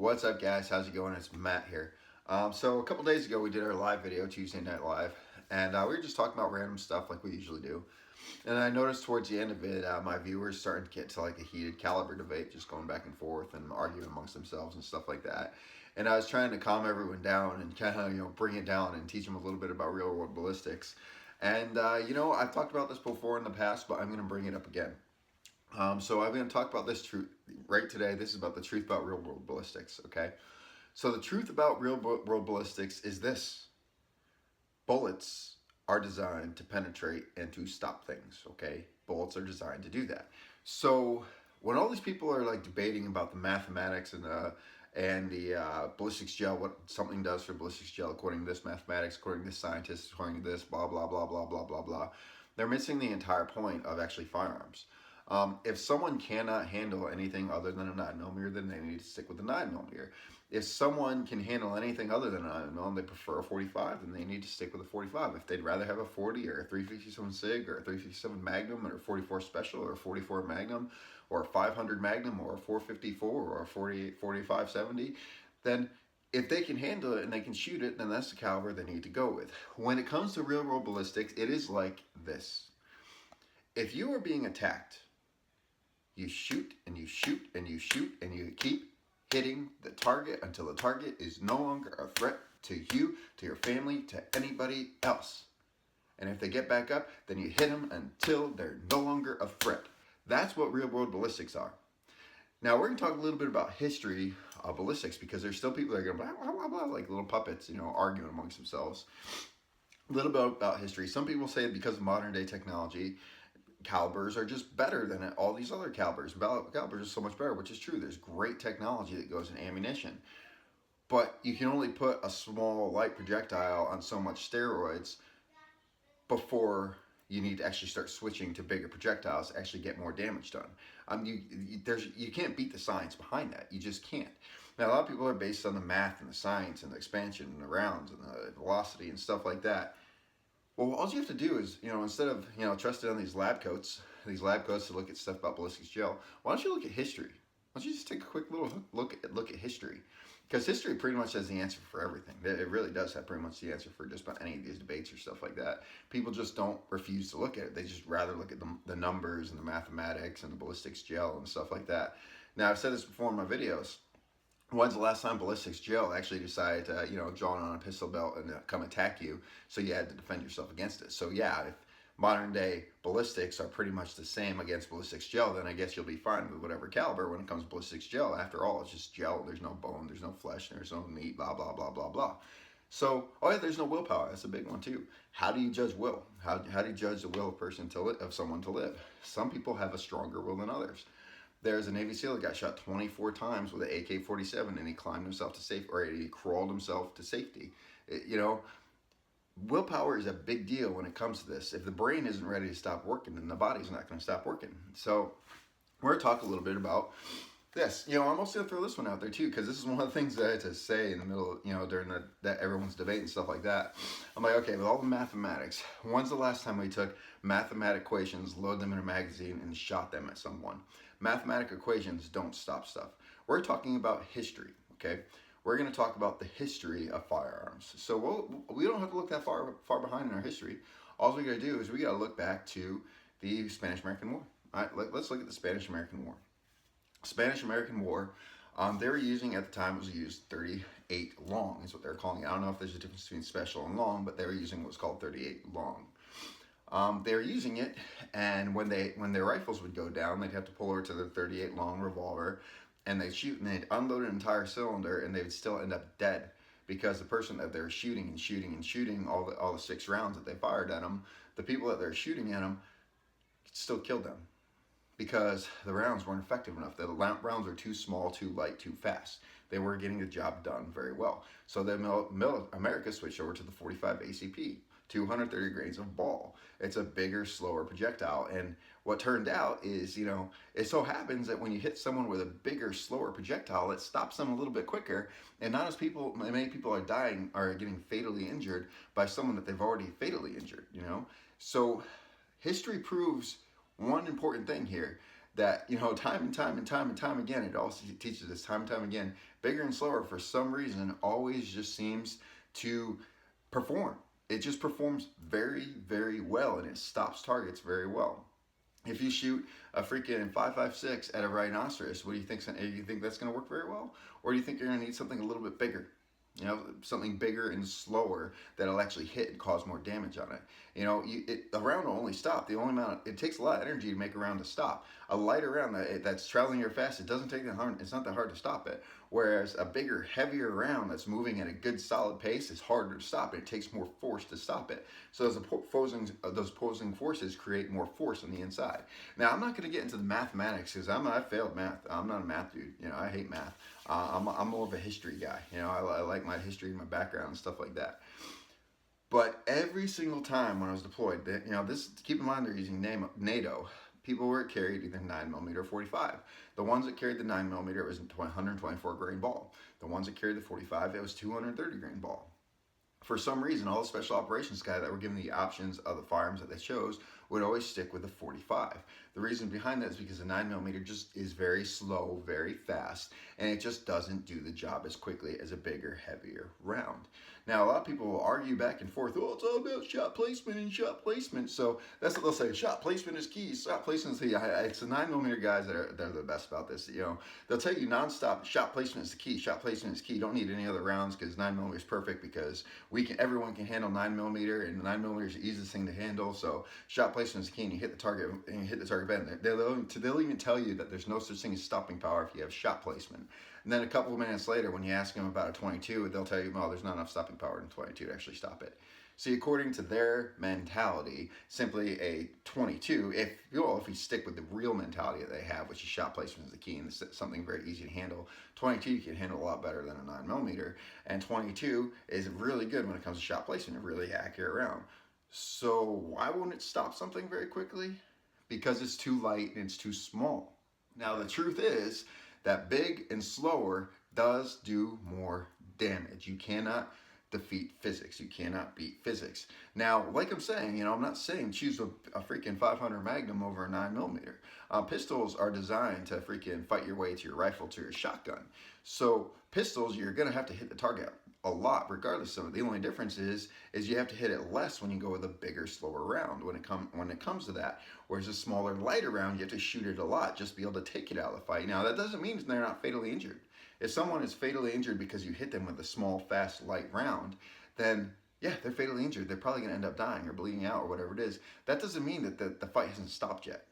What's up, guys? How's it going? It's Matt here. So a couple days ago, we did our live video, Tuesday Night Live, and we were just talking about random stuff like we usually do. And I noticed towards the end of it, my viewers starting to get to like a heated caliber debate, just going back and forth and arguing amongst themselves and stuff like that. And I was trying to calm everyone down and kind of bring it down and teach them a little bit about real world ballistics. And I've talked about this before in the past, but I'm going to bring it up again. So I'm going to talk about this truth right today. This is about the truth about real world ballistics, okay? So the truth about real world ballistics is this. Bullets are designed to penetrate and to stop things, okay? Bullets are designed to do that. So when all these people are like debating about the mathematics and the ballistics gel, what something does for ballistics gel according to this mathematics, according to this scientist, according to this, blah, blah, blah, blah, blah, blah, blah, they're missing the entire point of actually firearms. If someone cannot handle anything other than a 9mm, then they need to stick with the 9mm. If someone can handle anything other than a 9mm and they prefer a 45, then they need to stick with a 45. If they'd rather have a 40 or a 357 SIG or a 357 Magnum or a 44 Special or a 44 Magnum or a 500 Magnum or a 454 or a 48, 45, 70, then if they can handle it and they can shoot it, then that's the caliber they need to go with. When it comes to real world ballistics, it is like this. If you are being attacked, you shoot and you shoot and you shoot and you keep hitting the target until the target is no longer a threat to you, to your family, to anybody else. And if they get back up, then you hit them until they're no longer a threat. That's what real world ballistics are. Now we're going to talk a little bit about history of ballistics because there's still people that are going blah, blah, blah, blah, like little puppets, arguing amongst themselves. A little bit about history. Some people say because of modern day technology, calibers are just better than all these other calibers. Calibers are so much better, which is true. There's great technology that goes in ammunition. But you can only put a small light projectile on so much steroids before you need to actually start switching to bigger projectiles to actually get more damage done. You can't beat the science behind that. You just can't. Now, a lot of people are based on the math and the science and the expansion and the rounds and the velocity and stuff like that. Well, all you have to do is, instead of, trusting on these lab coats to look at stuff about ballistics gel, why don't you look at history? Why don't you just take a quick little look at history? Because history pretty much has the answer for everything. It really does have pretty much the answer for just about any of these debates or stuff like that. People just don't refuse to look at it. They just rather look at the numbers and the mathematics and the ballistics gel and stuff like that. Now, I've said this before in my videos. When's the last time ballistics gel actually decided to, draw on a pistol belt and come attack you, so you had to defend yourself against it? So yeah, if modern day ballistics are pretty much the same against ballistics gel, then I guess you'll be fine with whatever caliber when it comes to ballistics gel. After all, it's just gel. There's no bone, there's no flesh, there's no meat, blah, blah, blah, blah, blah. So, there's no willpower. That's a big one too. How do you judge will? How do you judge the will of someone to live? Some people have a stronger will than others. There's a Navy SEAL that got shot 24 times with an AK-47 and he climbed himself to safety, or he crawled himself to safety. Willpower is a big deal when it comes to this. If the brain isn't ready to stop working, then the body's not going to stop working. So we're going to talk a little bit about this. I'm also going to throw this one out there too, because this is one of the things that I had to say in the middle, during that everyone's debate and stuff like that. I'm like, okay, with all the mathematics, when's the last time we took mathematic equations, load them in a magazine, and shot them at someone? Mathematic equations don't stop stuff. We're talking about history, okay? We're going to talk about the history of firearms. So we don't have to look that far behind in our history. All we got to do is we got to look back to the Spanish-American War. All right, let's look at the Spanish-American War. Spanish-American War, they were using, at the time, it was used 38 long is what they're calling it. I don't know if there's a difference between special and long, but they were using what's called 38 long. They were using it, and when their rifles would go down, they'd have to pull over to their 38 long revolver, and they'd shoot, and they'd unload an entire cylinder, and they would still end up dead because the person that they're shooting and shooting and shooting, all the 6 rounds that they fired at them, the people that they're shooting at them still killed them because the rounds weren't effective enough. The rounds were too small, too light, too fast. They weren't getting the job done very well. So then America switched over to the 45 ACP. 230 grains of ball. It's a bigger, slower projectile. And what turned out is, it so happens that when you hit someone with a bigger, slower projectile, it stops them a little bit quicker. And not as many people are getting fatally injured by someone that they've already fatally injured, So history proves one important thing here, that, you know, time and time and time and time again, it also teaches us time and time again, bigger and slower for some reason always just seems to perform. It just performs very, very well, and it stops targets very well. If you shoot a freaking 5.56 at a rhinoceros, what do you think? You think that's going to work very well, or do you think you're going to need something a little bit bigger? You know, something bigger and slower that'll actually hit and cause more damage on it. You know, a round will only stop. The only amount it takes a lot of energy to make a round to stop. A lighter round that's traveling here fast, it doesn't take that hard. It's not that hard to stop it. Whereas a bigger, heavier round that's moving at a good solid pace is harder to stop. It takes more force to stop it. So those opposing forces create more force on the inside. Now, I'm not going to get into the mathematics because I failed math. I'm not a math dude. You know, I hate math. I'm more of a history guy. You know, I like my history, my background, and stuff like that. But every single time when I was deployed, you know, keep in mind they're using NATO. People were carried either 9mm or 45. The ones that carried the 9mm, it was 124 grain ball. The ones that carried the 45, it was 230 grain ball. For some reason, all the special operations guys that were given the options of the firearms that they chose would always stick with the 45. The reason behind that is because the 9mm just is very slow, very fast, and it just doesn't do the job as quickly as a bigger, heavier round. Now, a lot of people will argue back and forth, oh, it's all about shot placement and shot placement. So that's what they'll say, shot placement is key, shot placement is key. It's the 9mm guys that are the best about this. You know, they'll tell you nonstop, shot placement is the key, shot placement is key. You don't need any other rounds because 9mm is perfect because everyone can handle 9mm, and 9mm is the easiest thing to handle. So shot placement is key, and you hit the target bend. They'll even tell you that there's no such thing as stopping power if you have shot placement. And then a couple of minutes later, when you ask them about a 22, they'll tell you, well, there's not enough stopping power in 22 to actually stop it. See, according to their mentality, simply a 22, if you stick with the real mentality that they have, which is shot placement is the key and it's something very easy to handle, 22 you can handle a lot better than a 9mm, and 22 is really good when it comes to shot placement, a really accurate round. So why won't it stop something very quickly? Because it's too light and it's too small. Now the truth is that big and slower does do more damage. You cannot defeat physics. You cannot beat physics. Now, like I'm saying, you know, I'm not saying choose a freaking 500 Magnum over a 9mm. Pistols are designed to freaking fight your way to your rifle, to your shotgun. So pistols, you're going to have to hit the target a lot regardless of it. The only difference is you have to hit it less when you go with a bigger, slower round when it comes to that. Whereas a smaller, lighter round, you have to shoot it a lot just to be able to take it out of the fight. Now, that doesn't mean they're not fatally injured. If someone is fatally injured because you hit them with a small, fast, light round, then yeah, they're fatally injured. They're probably going to end up dying or bleeding out or whatever it is. That doesn't mean that the fight hasn't stopped yet.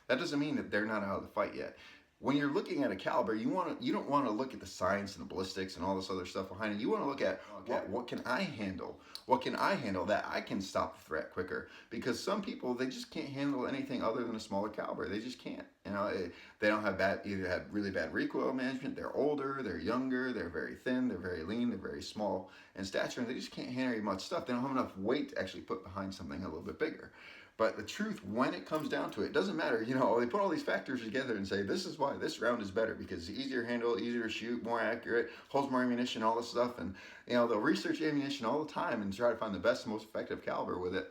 That doesn't mean that they're not out of the fight yet. When you're looking at a caliber, you don't want to look at the science and the ballistics and all this other stuff behind it. You want to look at what can I handle? What can I handle that I can stop the threat quicker? Because some people, they just can't handle anything other than a smaller caliber. They just can't. You know, they don't have either have really bad recoil management. They're older, they're younger, they're very thin, they're very lean, they're very small in stature, and they just can't handle much stuff. They don't have enough weight to actually put behind something a little bit bigger. But the truth, when it comes down to it, doesn't matter. You know, they put all these factors together and say, this is why this round is better because it's easier to handle, easier to shoot, more accurate, holds more ammunition, all this stuff. And, you know, they'll research ammunition all the time and try to find the best, most effective caliber with it.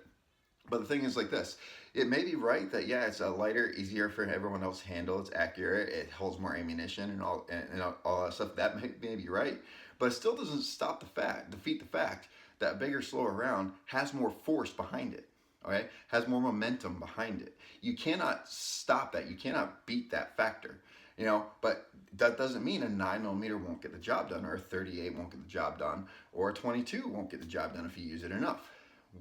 But the thing is like this, it may be right that, yeah, it's a lighter, easier for everyone else to handle, it's accurate, it holds more ammunition and all that stuff. That may be right, but it still doesn't defeat the fact that bigger, slower round has more force behind it. Okay, has more momentum behind it. You cannot stop that. You cannot beat that factor. You know, but that doesn't mean a 9mm won't get the job done, or a 38 won't get the job done, or a 22 won't get the job done if you use it enough.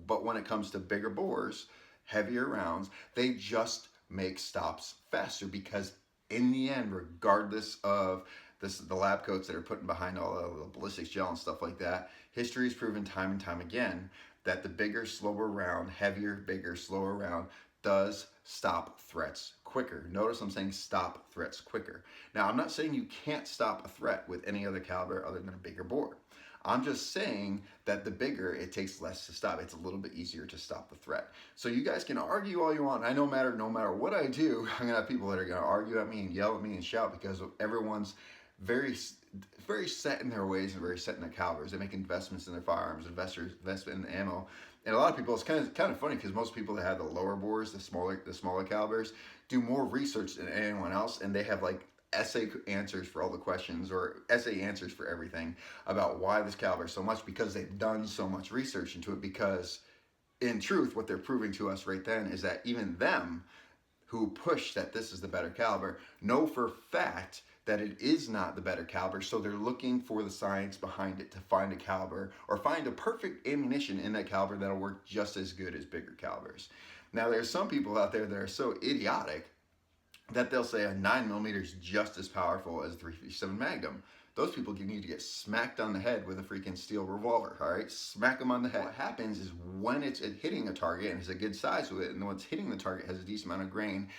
But when it comes to bigger bores, heavier rounds, they just make stops faster because in the end, regardless of the lab coats that are putting behind all the ballistics gel and stuff like that, history has proven time and time again that the bigger, slower round, heavier, bigger, slower round does stop threats quicker. Notice I'm saying stop threats quicker. Now, I'm not saying you can't stop a threat with any other caliber other than a bigger bore. I'm just saying that the bigger, it takes less to stop. It's a little bit easier to stop the threat. So you guys can argue all you want. I no matter what I do, I'm gonna have people that are gonna argue at me and yell at me and shout because everyone's very very set in their ways and very set in their calibers. They make investments in their firearms, invest in the ammo. And a lot of people, it's kind of funny because most people that have the lower bores, the smaller calibers, do more research than anyone else, and they have like essay answers for all the questions or essay answers for everything about why this caliber is so much, because they've done so much research into it. Because in truth, what they're proving to us right then is that even them who push that this is the better caliber know for fact that it is not the better caliber, so they're looking for the science behind it to find a caliber or find a perfect ammunition in that caliber that'll work just as good as bigger calibers. Now, there's some people out there that are so idiotic that they'll say a 9mm is just as powerful as a 357 Magnum. Those people need to get smacked on the head with a freaking steel revolver, all right? Smack them on the head. What happens is when it's hitting a target and it's a good size with it, and when it's hitting the target has a decent amount of grain,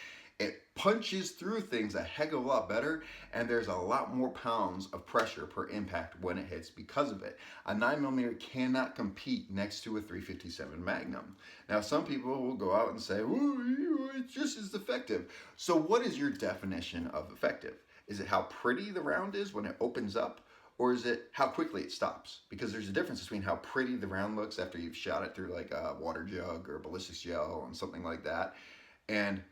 it punches through things a heck of a lot better, and there's a lot more pounds of pressure per impact when it hits because of it. A 9mm cannot compete next to a 357 Magnum. Now, some people will go out and say, "Ooh, it's just as effective." So what is your definition of effective? Is it how pretty the round is when it opens up, or is it how quickly it stops? Because there's a difference between how pretty the round looks after you've shot it through like a water jug or ballistics gel and something like that, and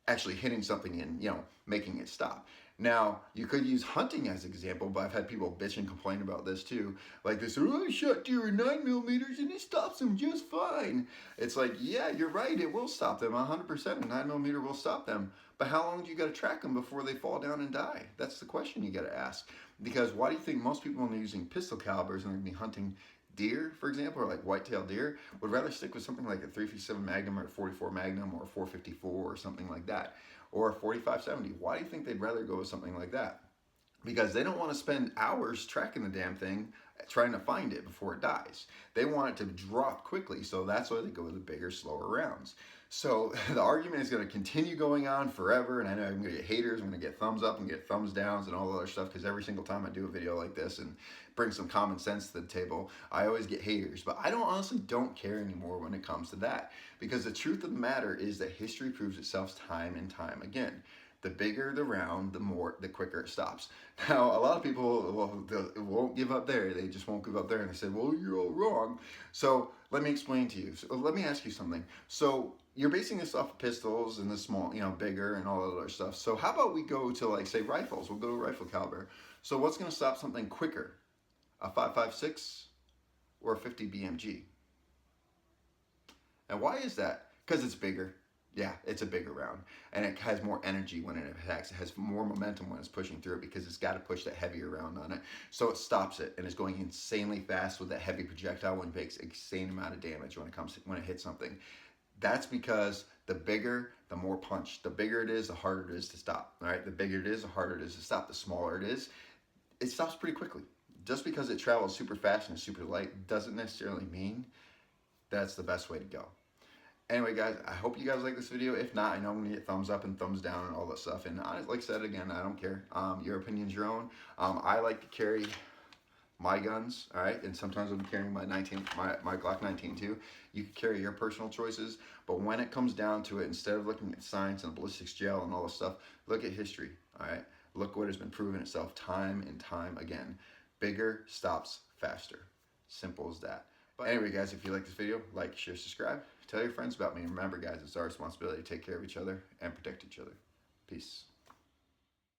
actually hitting something and, you know, making it stop. Now, you could use hunting as an example, but I've had people bitch and complain about this too. Like this, "Oh, I shot deer with 9mm and it stops them just fine." It's like, yeah, you're right, it will stop them 100%. A 9mm will stop them. But how long do you got to track them before they fall down and die? That's the question you got to ask. Because why do you think most people, when they're using pistol calibers and they're going to be hunting deer, for example, or like white-tailed deer, would rather stick with something like a 357 Magnum or a 44 Magnum or a 454 or something like that, or a 4570? Why do you think they'd rather go with something like that? Because they don't want to spend hours tracking the damn thing, trying to find it before it dies. They want it to drop quickly, so that's why they go with the bigger, slower rounds. So the argument is going to continue going on forever, and I know I'm going to get haters, I'm going to get thumbs up and get thumbs downs and all the other stuff, because every single time I do a video like this and bring some common sense to the table, I always get haters. But I honestly don't care anymore when it comes to that, because the truth of the matter is that history proves itself time and time again. The bigger the round, the quicker it stops. Now, a lot of people won't give up there. They just won't give up there, and they say, "Well, you're all wrong." So let me explain to you. So let me ask you something. So you're basing this off of pistols and the small, bigger and all that other stuff. So how about we go to, like, say, rifles? We'll go to rifle caliber. So what's going to stop something quicker? A 5.56 or a 50 BMG? And why is that? Because it's bigger. Yeah, it's a bigger round, and it has more energy when it attacks. It has more momentum when it's pushing through it, because it's got to push that heavier round on it. So it stops it, and it's going insanely fast with that heavy projectile when it makes an insane amount of damage when it hits something. That's because the bigger, the more punch. The bigger it is, the harder it is to stop. All right, the bigger it is, the harder it is to stop. The smaller it is, it stops pretty quickly. Just because it travels super fast and is super light doesn't necessarily mean that's the best way to go. Anyway, guys, I hope you guys like this video. If not, I know I'm going to get thumbs up and thumbs down and all that stuff. And like I said, again, I don't care. Your opinion's your own. I like to carry my guns, all right? And sometimes I'm carrying my Glock 19 too. You can carry your personal choices. But when it comes down to it, instead of looking at science and ballistics gel and all this stuff, look at history, all right? Look what has been proven itself time and time again. Bigger stops faster. Simple as that. But anyway, guys, if you like this video, like, share, subscribe. Tell your friends about me. And remember, guys, it's our responsibility to take care of each other and protect each other. Peace.